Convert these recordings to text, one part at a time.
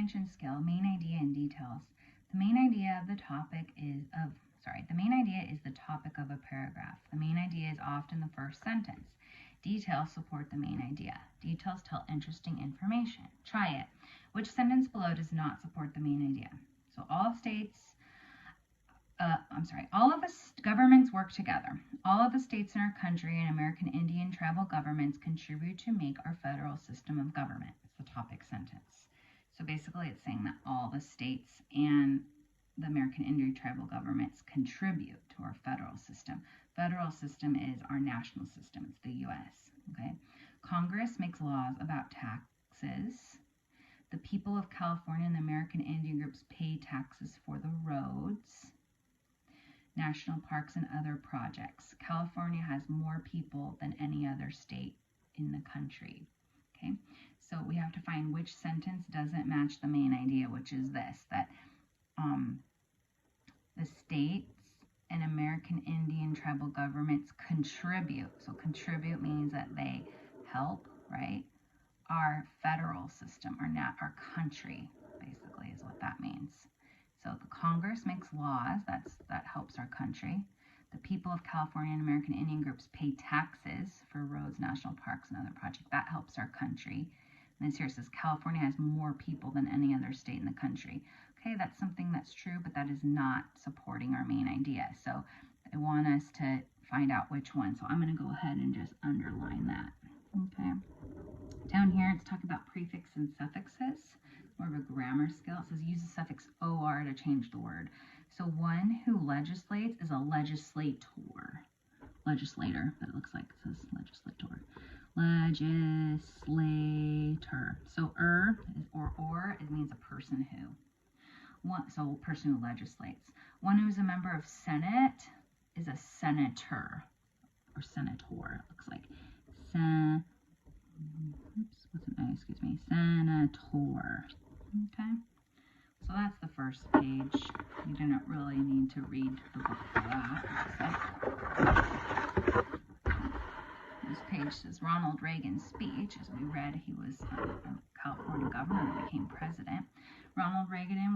comprehension skill, main idea and details. The main idea is the topic of a paragraph. The main idea is often the first sentence. Details support the main idea. Details tell interesting information. Try it. Which sentence below does not support the main idea? So all of the governments work together. All of the states in our country and American Indian tribal governments contribute to make our federal system of government. It's the topic sentence. So basically it's saying that all the states and the American Indian tribal governments contribute to our federal system. Federal system is our national system. It's the U.S. Okay. Congress makes laws about taxes. The people of California and the American Indian groups pay taxes for the roads, national parks, and other projects. California has more people than any other state in the country. Okay. So we have to find which sentence doesn't match the main idea, which is this, that the states and American Indian tribal governments contribute. So contribute means that they help, right? Our federal system, or not our country, basically is what that means. So the Congress makes laws, that helps our country. The people of California and American Indian groups pay taxes for roads, national parks, and other projects. That helps our country. And this here says California has more people than any other state in the country. Okay, that's something that's true, but that is not supporting our main idea. So I want us to find out which one. So I'm going to go ahead and just underline that. Okay. Down here, it's talking about prefix and suffixes. More of a grammar skill. It says use the suffix or to change the word. So one who legislates is a legislator. Legislator, but it looks like it says legislator. Legislator. So or it means a person who. So a person who legislates. One who is a member of Senate is a senator or senator. It looks like senator. Okay, so that's the first page. You didn't really need to read the book for that. This page says Ronald Reagan's speech. As we read, he was a California governor and became president. Ronald Reagan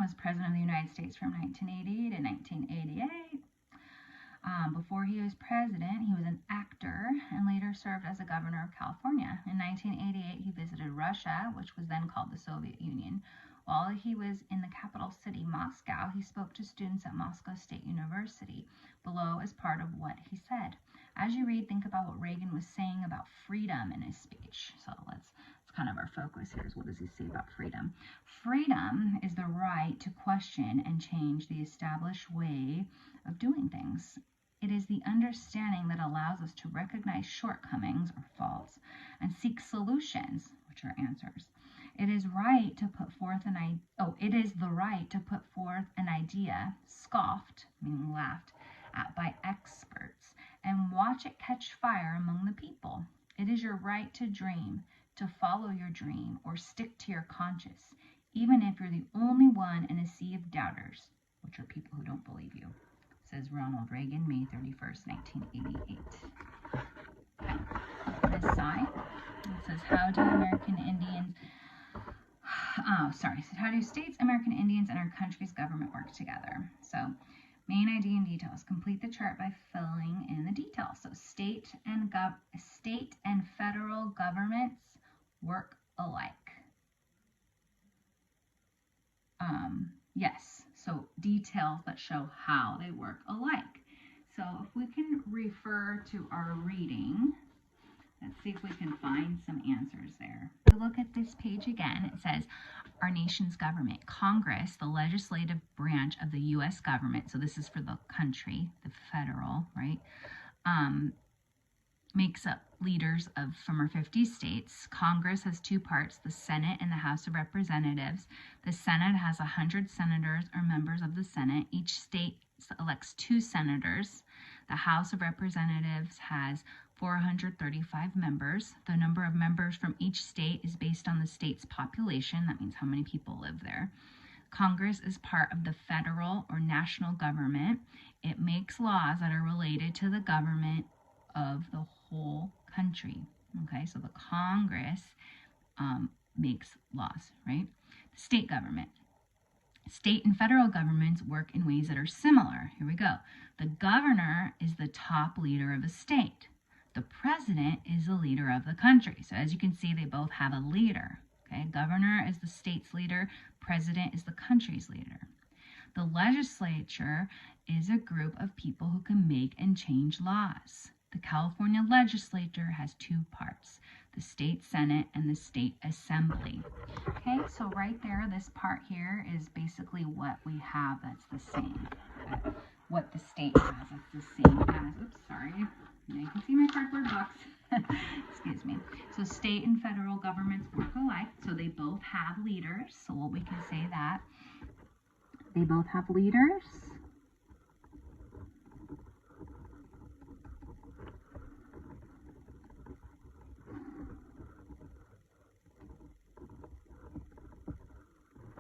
was president of the United States from 1980 to 1988. Before he was president, he was an actor and later served as a governor of California. In 1988, he visited Russia, which was then called the Soviet Union. While he was in the capital city, Moscow, he spoke to students at Moscow State University. Below is part of what he said. As you read, think about what Reagan was saying about freedom in his speech. So that's kind of our focus here, is what does he say about freedom? Freedom is the right to question and change the established way of doing things. It is the understanding that allows us to recognize shortcomings or faults and seek solutions, which are answers. It is the right to put forth an idea scoffed, meaning laughed at by experts, and watch it catch fire among the people. It is your right to dream, to follow your dream, or stick to your conscience, even if you're the only one in a sea of doubters, which are people who don't believe you. Says Ronald Reagan, May 31st, 1988. Okay. This side, it says, how do states, American Indians, and our country's government work together? So, main idea and details. Complete the chart by filling in the details. So, state and federal governments work alike. Yes, so details that show how they work alike. So if we can refer to our reading, let's see if we can find some answers there. If we look at this page again, it says our nation's government, Congress, the legislative branch of the U.S. government, so this is for the country, the federal, right, makes up leaders from our 50 states. Congress has two parts, the Senate and the House of Representatives. The Senate has 100 senators or members of the Senate. Each state elects 2 senators. The House of Representatives has 435 members. The number of members from each state is based on the state's population. That means how many people live there. Congress is part of the federal or national government. It makes laws that are related to the government of the whole country. Okay, so the Congress makes laws, right? State government. State and federal governments work in ways that are similar. Here we go. The governor is the top leader of a state. The president is the leader of the country. So as you can see, they both have a leader. Okay, governor is the state's leader, president is the country's leader. The legislature is a group of people who can make and change laws. The California legislature has two parts, the state senate and the state assembly. Okay, so right there, this part here is basically what we have that's the same. What the state has, it's the same as, oops, sorry. Now you can see my cardboard box. Excuse me. So state and federal governments work alike, so they both have leaders. So we can say that. They both have leaders.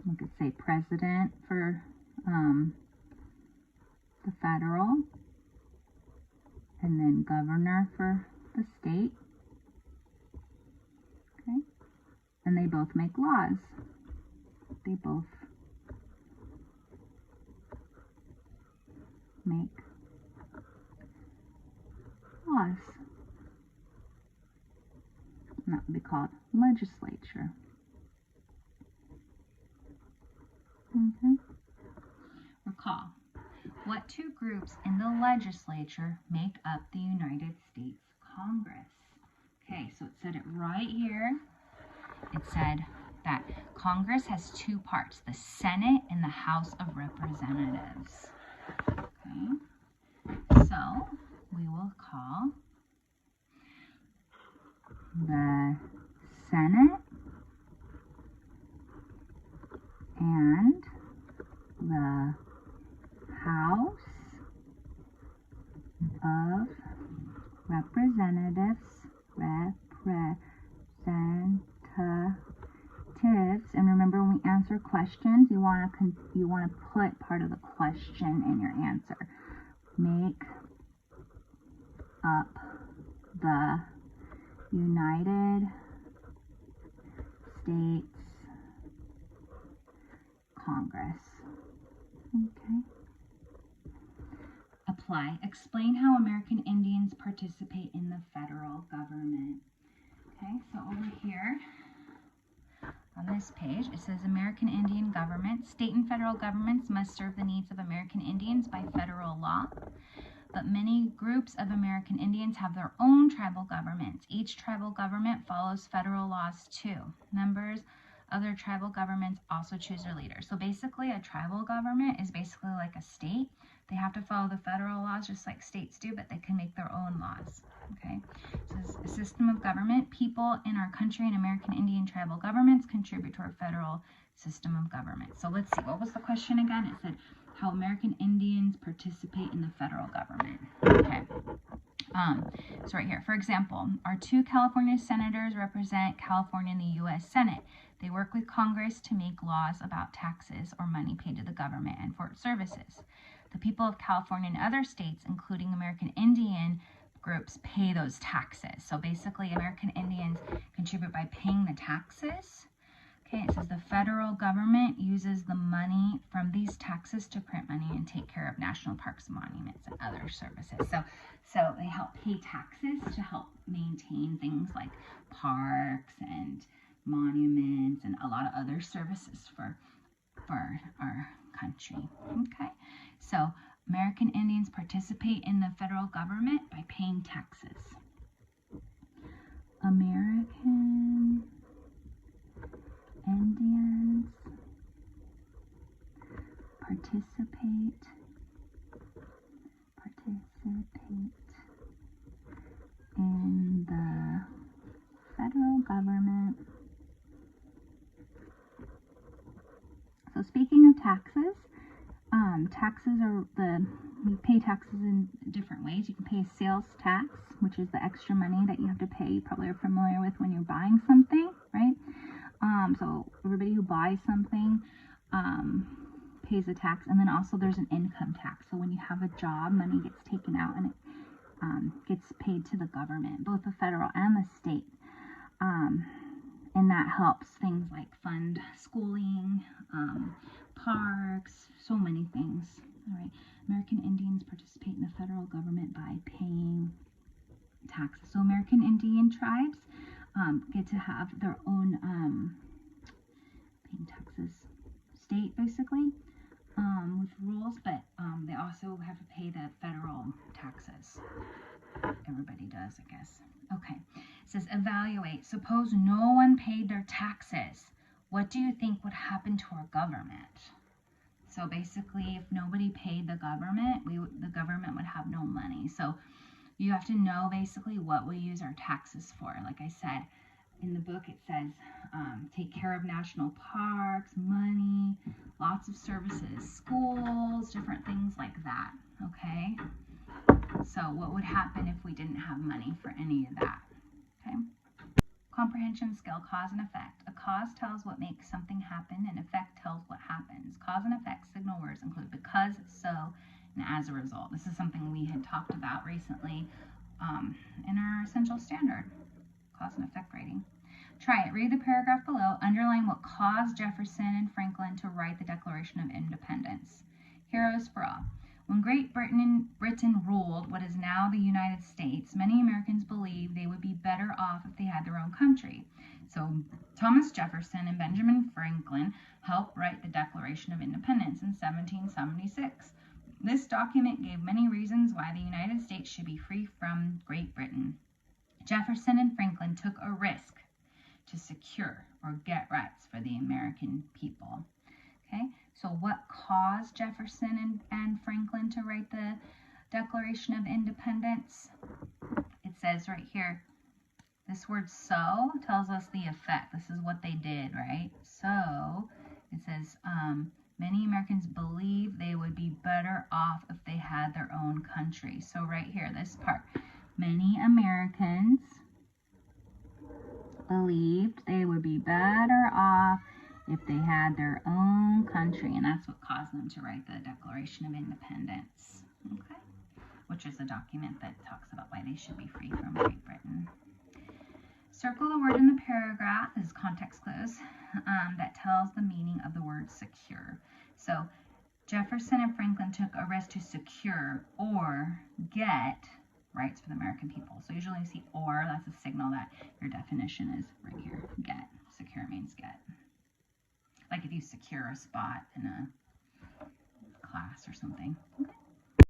We could say president for the federal, and then governor for the state. Okay, and they both make laws. They both make laws. And that would be called legislature. Okay. Recall, what two groups in the legislature make up the United States Congress? Okay, so it said it right here. It said that Congress has two parts, the Senate and the House of Representatives. Okay, so we will call the Senate and the House of Representatives, and remember when we answer questions, you want to put part of the question in your answer. Make up the United States Congress. Okay. Apply. Explain how American Indians participate in the federal government. Okay, so over here on this page, it says American Indian government. State and federal governments must serve the needs of American Indians by federal law. But many groups of American Indians have their own tribal governments. Each tribal government follows federal laws too. Members of their tribal governments also choose their leaders. So basically, a tribal government is basically like a state. They have to follow the federal laws just like states do, but they can make their own laws. Okay, so this is a system of government. People in our country and American Indian tribal governments contribute to our federal system of government. So let's see, what was the question again? It said how American Indians participate in the federal government. Okay. So right here, for example, our two California senators represent California in the U.S. Senate. They work with Congress to make laws about taxes or money paid to the government and for its services. The people of California and other states, including American Indian groups, pay those taxes. So basically, American Indians contribute by paying the taxes. Okay, it says the federal government uses the money from these taxes to print money and take care of national parks, monuments, and other services. So they help pay taxes to help maintain things like parks and monuments and a lot of other services for our country. Okay, so American Indians participate in the federal government by paying taxes. American Indians participate in the federal government. So speaking of taxes, taxes are we pay taxes in different ways. You can pay a sales tax, which is the extra money that you have to pay. You probably are familiar with when you're buying something, right? So everybody who buys something pays a tax, and then also there's an income tax. So when you have a job, money gets taken out and it gets paid to the government, both the federal and the state. And that helps things like fund schooling, parks, so many things. All right. American Indians participate in the federal government by paying taxes. So American Indian tribes get to have their own paying taxes state, basically, with rules, but they also have to pay the federal taxes. Everybody does, I guess. Okay. It says evaluate. Suppose no one paid their taxes. What do you think would happen to our government? So basically, if nobody paid the government, the government would have no money. So you have to know basically what we use our taxes for. Like I said, in the book it says take care of national parks, money, lots of services, schools, different things like that. Okay? So what would happen if we didn't have money for any of that? Okay? Comprehension skill, cause and effect. A cause tells what makes something happen, and effect tells what happens. Cause and effect signal words include because, so, and as a result. This is something we had talked about recently in our essential standard cause and effect rating. Try it. Read the paragraph below. Underline what caused Jefferson and Franklin to write the Declaration of Independence. Heroes for all. When Great Britain ruled what is now the United States, many Americans believed they would be better off if they had their own country. So Thomas Jefferson and Benjamin Franklin helped write the Declaration of Independence in 1776. This document gave many reasons why the United States should be free from Great Britain. Jefferson and Franklin took a risk to secure or get rights for the American people. Okay, so what caused Jefferson and Franklin to write the Declaration of Independence? It says right here, this word so tells us the effect. This is what they did, right? So it says many Americans believe they would be better off if they had their own country. So right here, this part, many Americans believed they would be better off if they had their own country, and that's what caused them to write the Declaration of Independence, okay? Which is a document that talks about why they should be free from Great Britain. Circle the word in the paragraph, this is context clues, that tells the meaning of the word secure. So Jefferson and Franklin took a risk to secure or get rights for the American people. So usually you see or, that's a signal that your definition is right here, get. Secure means get. Like if you secure a spot in a class or something. Okay.